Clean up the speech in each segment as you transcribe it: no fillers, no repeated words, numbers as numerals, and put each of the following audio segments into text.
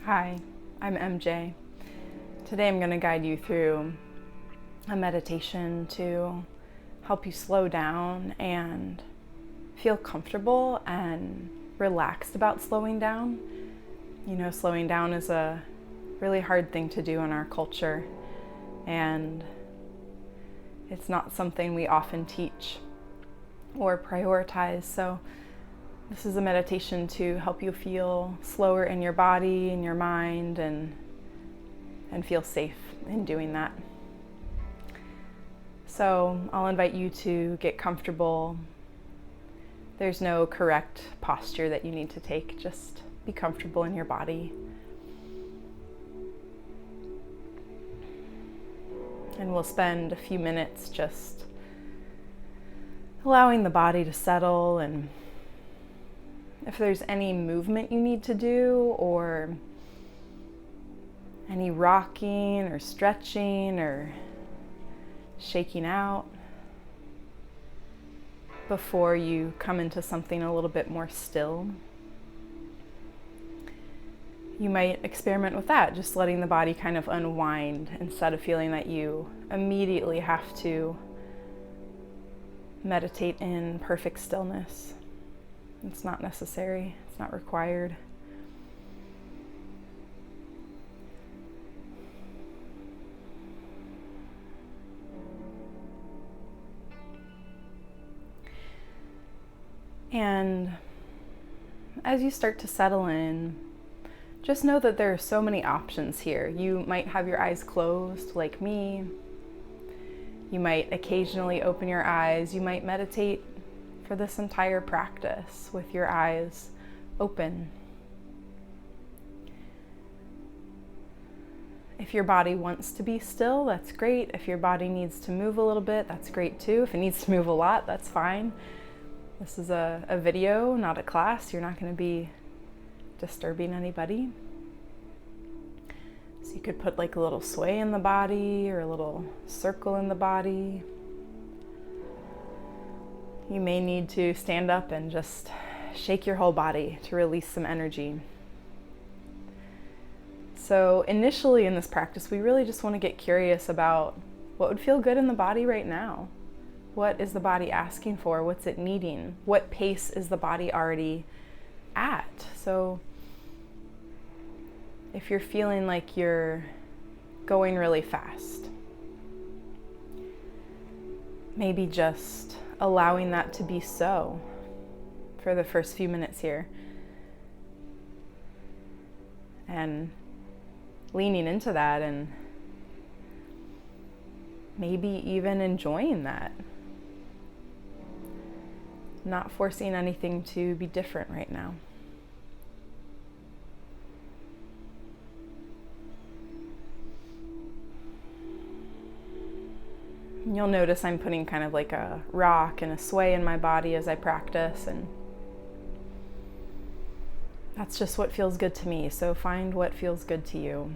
Hi, I'm MJ. Today I'm going to guide you through a meditation to help you slow down and feel comfortable and relaxed about slowing down. You know, slowing down is a really hard thing to do in our culture, and it's not something we often teach or prioritize. So this is a meditation to help you feel slower in your body, in your mind, and feel safe in doing that. So I'll invite you to get comfortable. There's no correct posture that you need to take. Just be comfortable in your body. And we'll spend a few minutes just allowing the body to settle, and if there's any movement you need to do or any rocking or stretching or shaking out before you come into something a little bit more still, you might experiment with that, just letting the body kind of unwind instead of feeling that you immediately have to meditate in perfect stillness. It's not necessary, it's not required. And as you start to settle in, just know that there are so many options here. You might have your eyes closed like me. You might occasionally open your eyes. You might meditate for this entire practice with your eyes open. If your body wants to be still, that's great. If your body needs to move a little bit, that's great too. If it needs to move a lot, that's fine. This is a video, not a class. You're not going to be disturbing anybody. So you could put like a little sway in the body or a little circle in the body. You may need to stand up and just shake your whole body to release some energy. So initially in this practice, we really just want to get curious about what would feel good in the body right now. What is the body asking for? What's it needing? What pace is the body already at? So if you're feeling like you're going really fast, maybe just allowing that to be so for the first few minutes here. And leaning into that and maybe even enjoying that. Not forcing anything to be different right now. You'll notice I'm putting kind of like a rock and a sway in my body as I practice, and that's just what feels good to me. So find what feels good to you.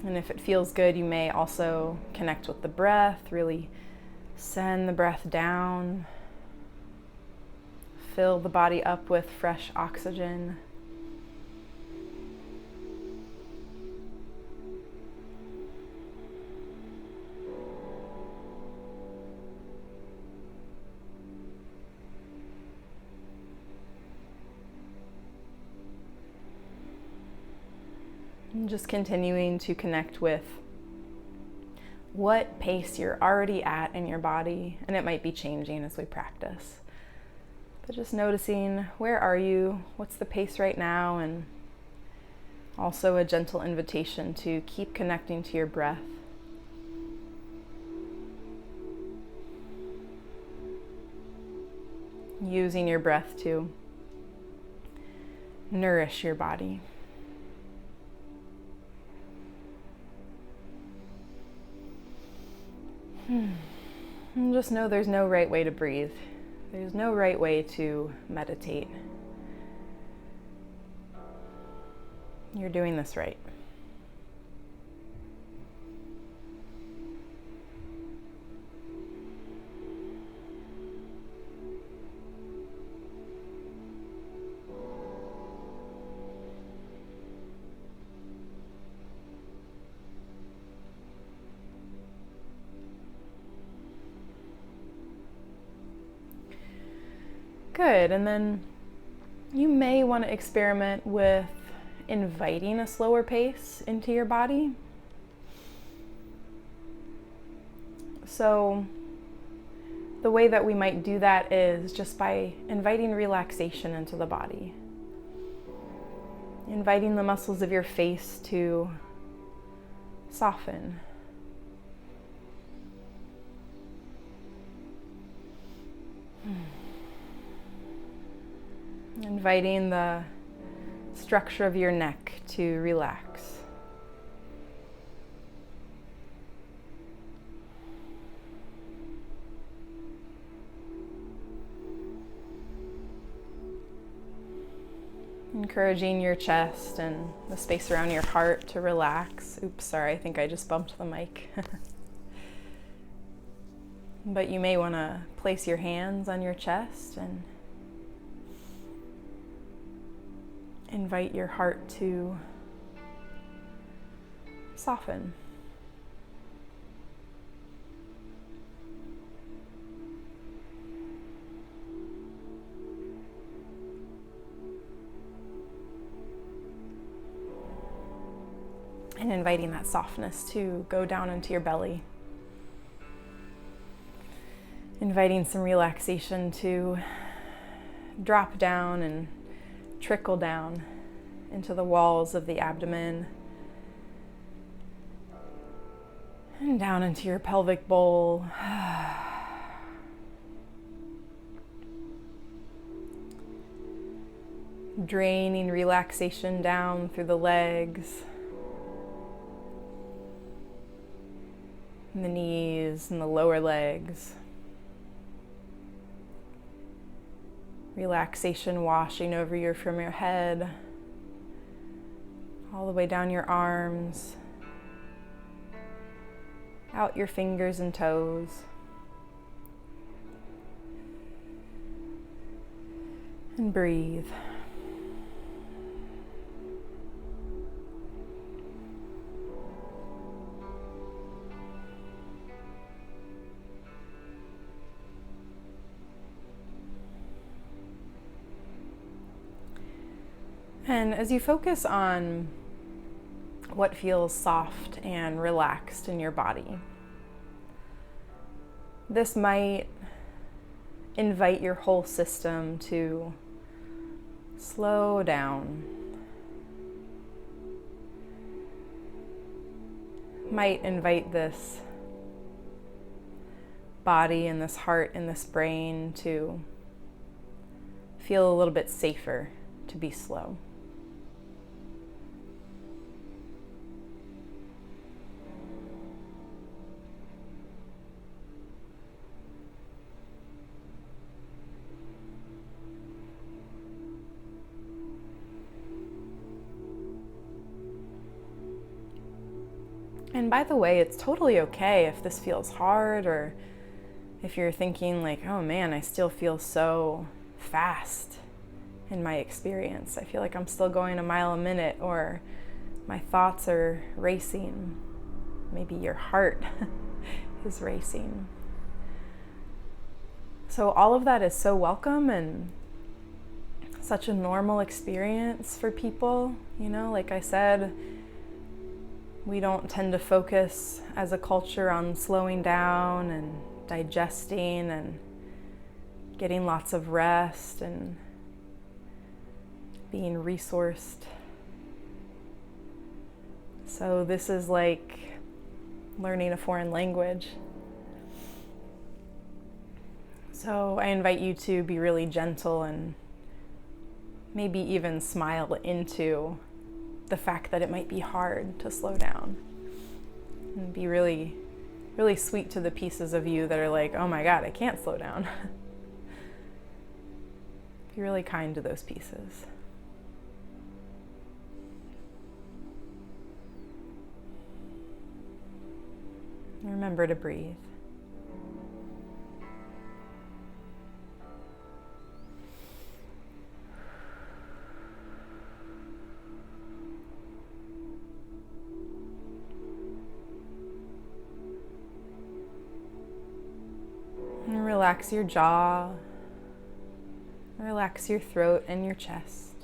And if it feels good, you may also connect with the breath, really send the breath down, fill the body up with fresh oxygen. And just continuing to connect with what pace you're already at in your body, and it might be changing as we practice. But just noticing, where are you? What's the pace right now? And also a gentle invitation to keep connecting to your breath. Using your breath to nourish your body. And just know there's no right way to breathe. There's no right way to meditate. You're doing this right. Good. And then you may want to experiment with inviting a slower pace into your body. So the way that we might do that is just by inviting relaxation into the body. Inviting the muscles of your face to soften. Inviting the structure of your neck to relax. Encouraging your chest and the space around your heart to relax. Oops, sorry, I think I just bumped the mic. But you may want to place your hands on your chest and invite your heart to soften. And inviting that softness to go down into your belly. Inviting some relaxation to drop down and trickle down into the walls of the abdomen and down into your pelvic bowl. Draining relaxation down through the legs, and the knees and the lower legs. Relaxation washing over you from your head, all the way down your arms, out your fingers and toes. And breathe. And as you focus on what feels soft and relaxed in your body, this might invite your whole system to slow down. Might invite this body and this heart and this brain to feel a little bit safer to be slow. And by the way, it's totally okay if this feels hard, or if you're thinking like, oh man, I still feel so fast in my experience. I feel like I'm still going a mile a minute, or my thoughts are racing. Maybe your heart is racing. So all of that is so welcome and such a normal experience for people. You know, like I said, we don't tend to focus as a culture on slowing down and digesting and getting lots of rest and being resourced. So this is like learning a foreign language. So I invite you to be really gentle and maybe even smile into the fact that it might be hard to slow down, and be really, really sweet to the pieces of you that are like, oh my God, I can't slow down. Be really kind to those pieces. And remember to breathe. Relax your jaw. Relax your throat and your chest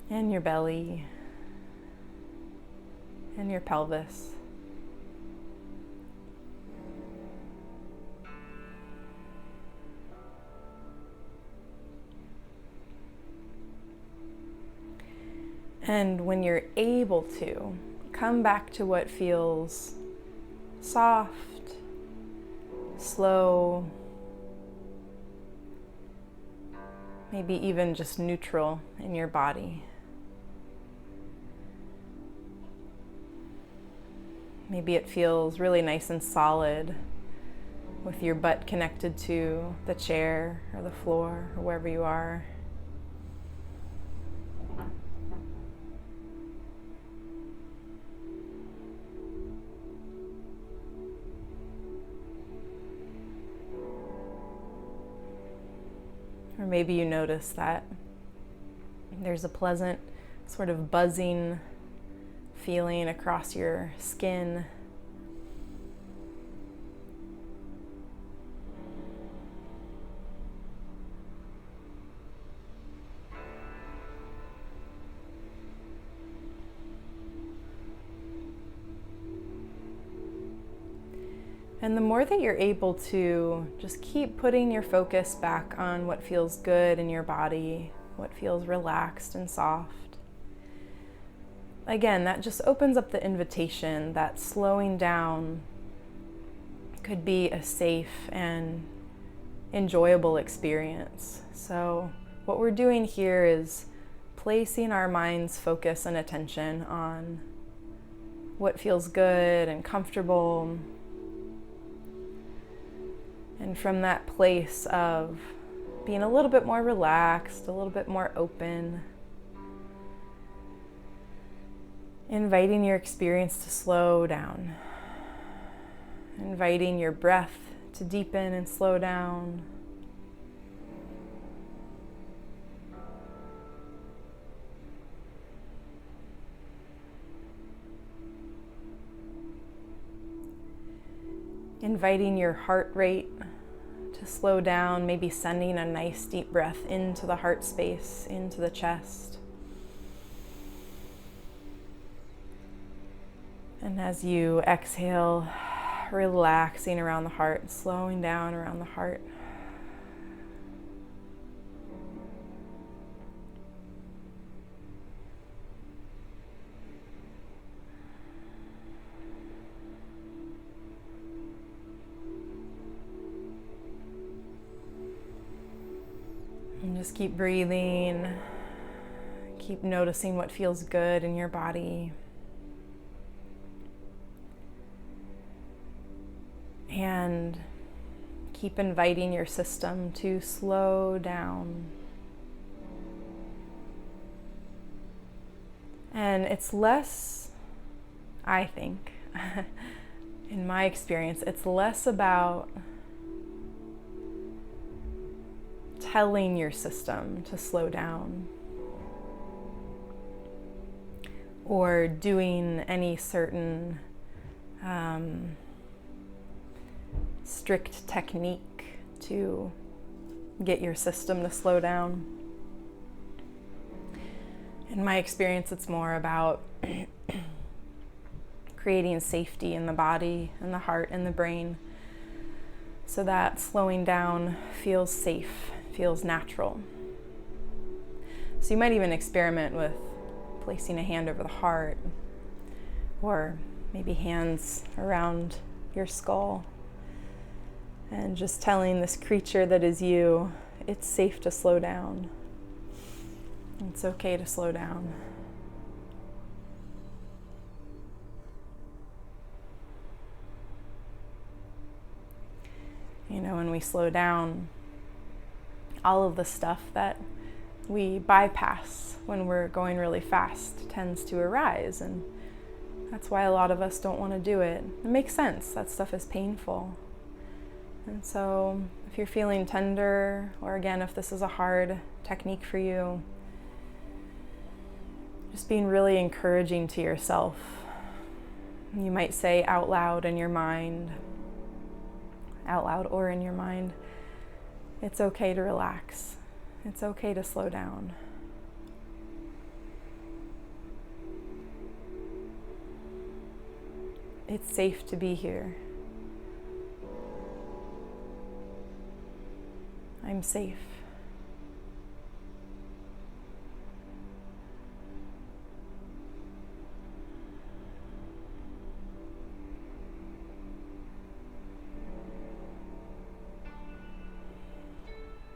and your belly and your pelvis. And when you're able to, come back to what feels soft, slow, maybe even just neutral in your body. Maybe it feels really nice and solid with your butt connected to the chair or the floor or wherever you are. Or maybe you notice that there's a pleasant sort of buzzing feeling across your skin. And the more that you're able to just keep putting your focus back on what feels good in your body, what feels relaxed and soft, again, that just opens up the invitation that slowing down could be a safe and enjoyable experience. So what we're doing here is placing our mind's focus and attention on what feels good and comfortable. And from that place of being a little bit more relaxed, a little bit more open, inviting your experience to slow down, inviting your breath to deepen and slow down. Inviting your heart rate to slow down, maybe sending a nice deep breath into the heart space, into the chest. And as you exhale, relaxing around the heart, slowing down around the heart. And just keep breathing, keep noticing what feels good in your body. And keep inviting your system to slow down. And it's less, I think, in my experience, it's less about telling your system to slow down or doing any certain strict technique to get your system to slow down. In my experience, it's more about creating safety in the body and the heart and the brain so that slowing down feels safe, feels natural. So you might even experiment with placing a hand over the heart or maybe hands around your skull and just telling this creature that is you, it's safe to slow down. It's okay to slow down. You know, when we slow down, all of the stuff that we bypass when we're going really fast tends to arise, and that's why a lot of us don't want to do it. It makes sense. That stuff is painful. And so if you're feeling tender, or again, if this is a hard technique for you, just being really encouraging to yourself. You might say out loud in your mind, out loud or in your mind, It's okay to relax. It's okay to slow down. It's safe to be here. I'm safe.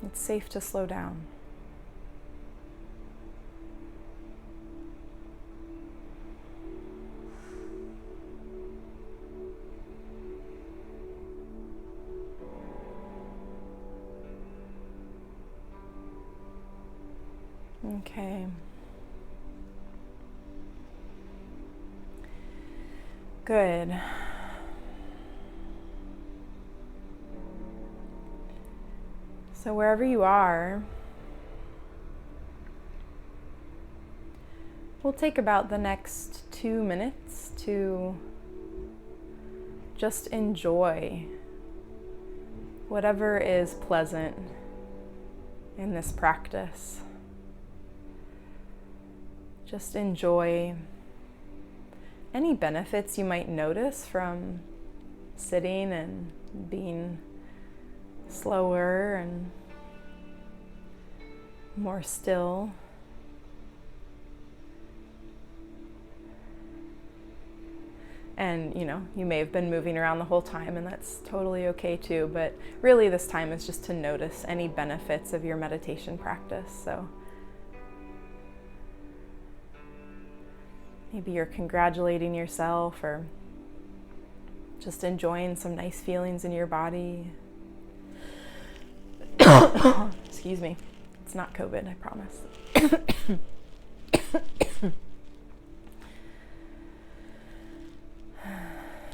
It's safe to slow down. Okay. Good. So wherever you are, we'll take about the next 2 minutes to just enjoy whatever is pleasant in this practice. Just enjoy any benefits you might notice from sitting and being slower and more still. And you may have been moving around the whole time, and that's totally okay too, but really this time is just to notice any benefits of your meditation practice. So maybe you're congratulating yourself or just enjoying some nice feelings in your body. Excuse me. It's not COVID, I promise.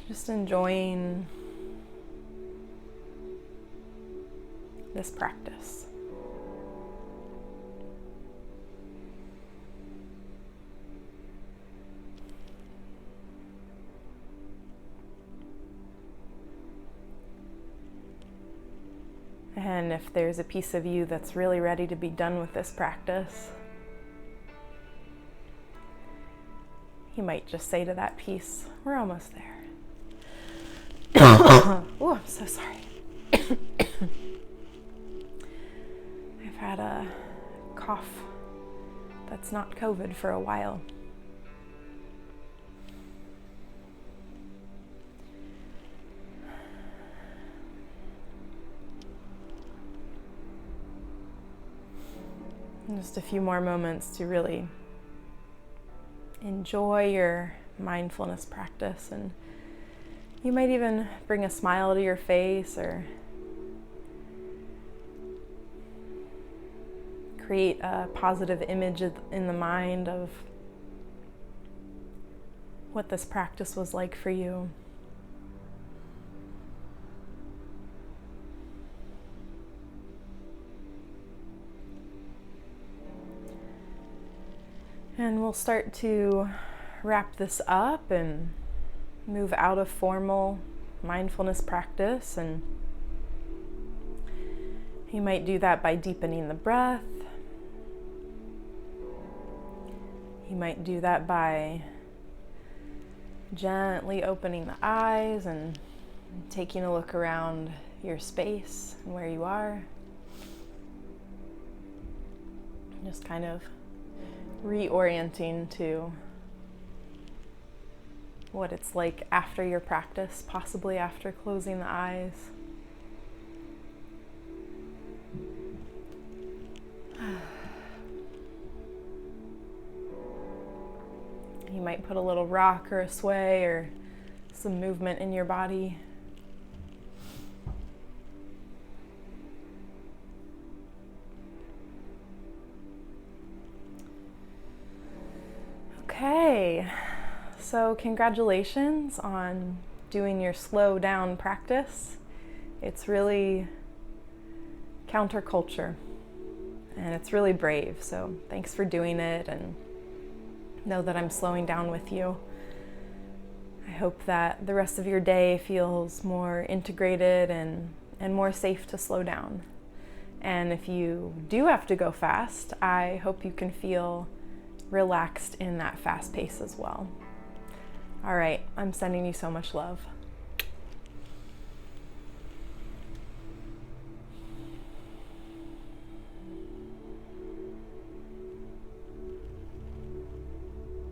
Just enjoying this practice. And if there's a piece of you that's really ready to be done with this practice, you might just say to that piece, "We're almost there." Oh, I'm so sorry. I've had a cough that's not COVID for a while. And just a few more moments to really enjoy your mindfulness practice, and you might even bring a smile to your face or create a positive image in the mind of what this practice was like for you. And we'll start to wrap this up and move out of formal mindfulness practice. And you might do that by deepening the breath. You might do that by gently opening the eyes and taking a look around your space and where you are. Just kind of reorienting to what it's like after your practice, possibly after closing the eyes. You might put a little rock or a sway or some movement in your body. Okay, so congratulations on doing your slow down practice. It's really counterculture and it's really brave, so thanks for doing it, and know that I'm slowing down with you. I hope that the rest of your day feels more integrated and more safe to slow down. And if you do have to go fast, I hope you can feel relaxed in that fast pace as well. All right, I'm sending you so much love.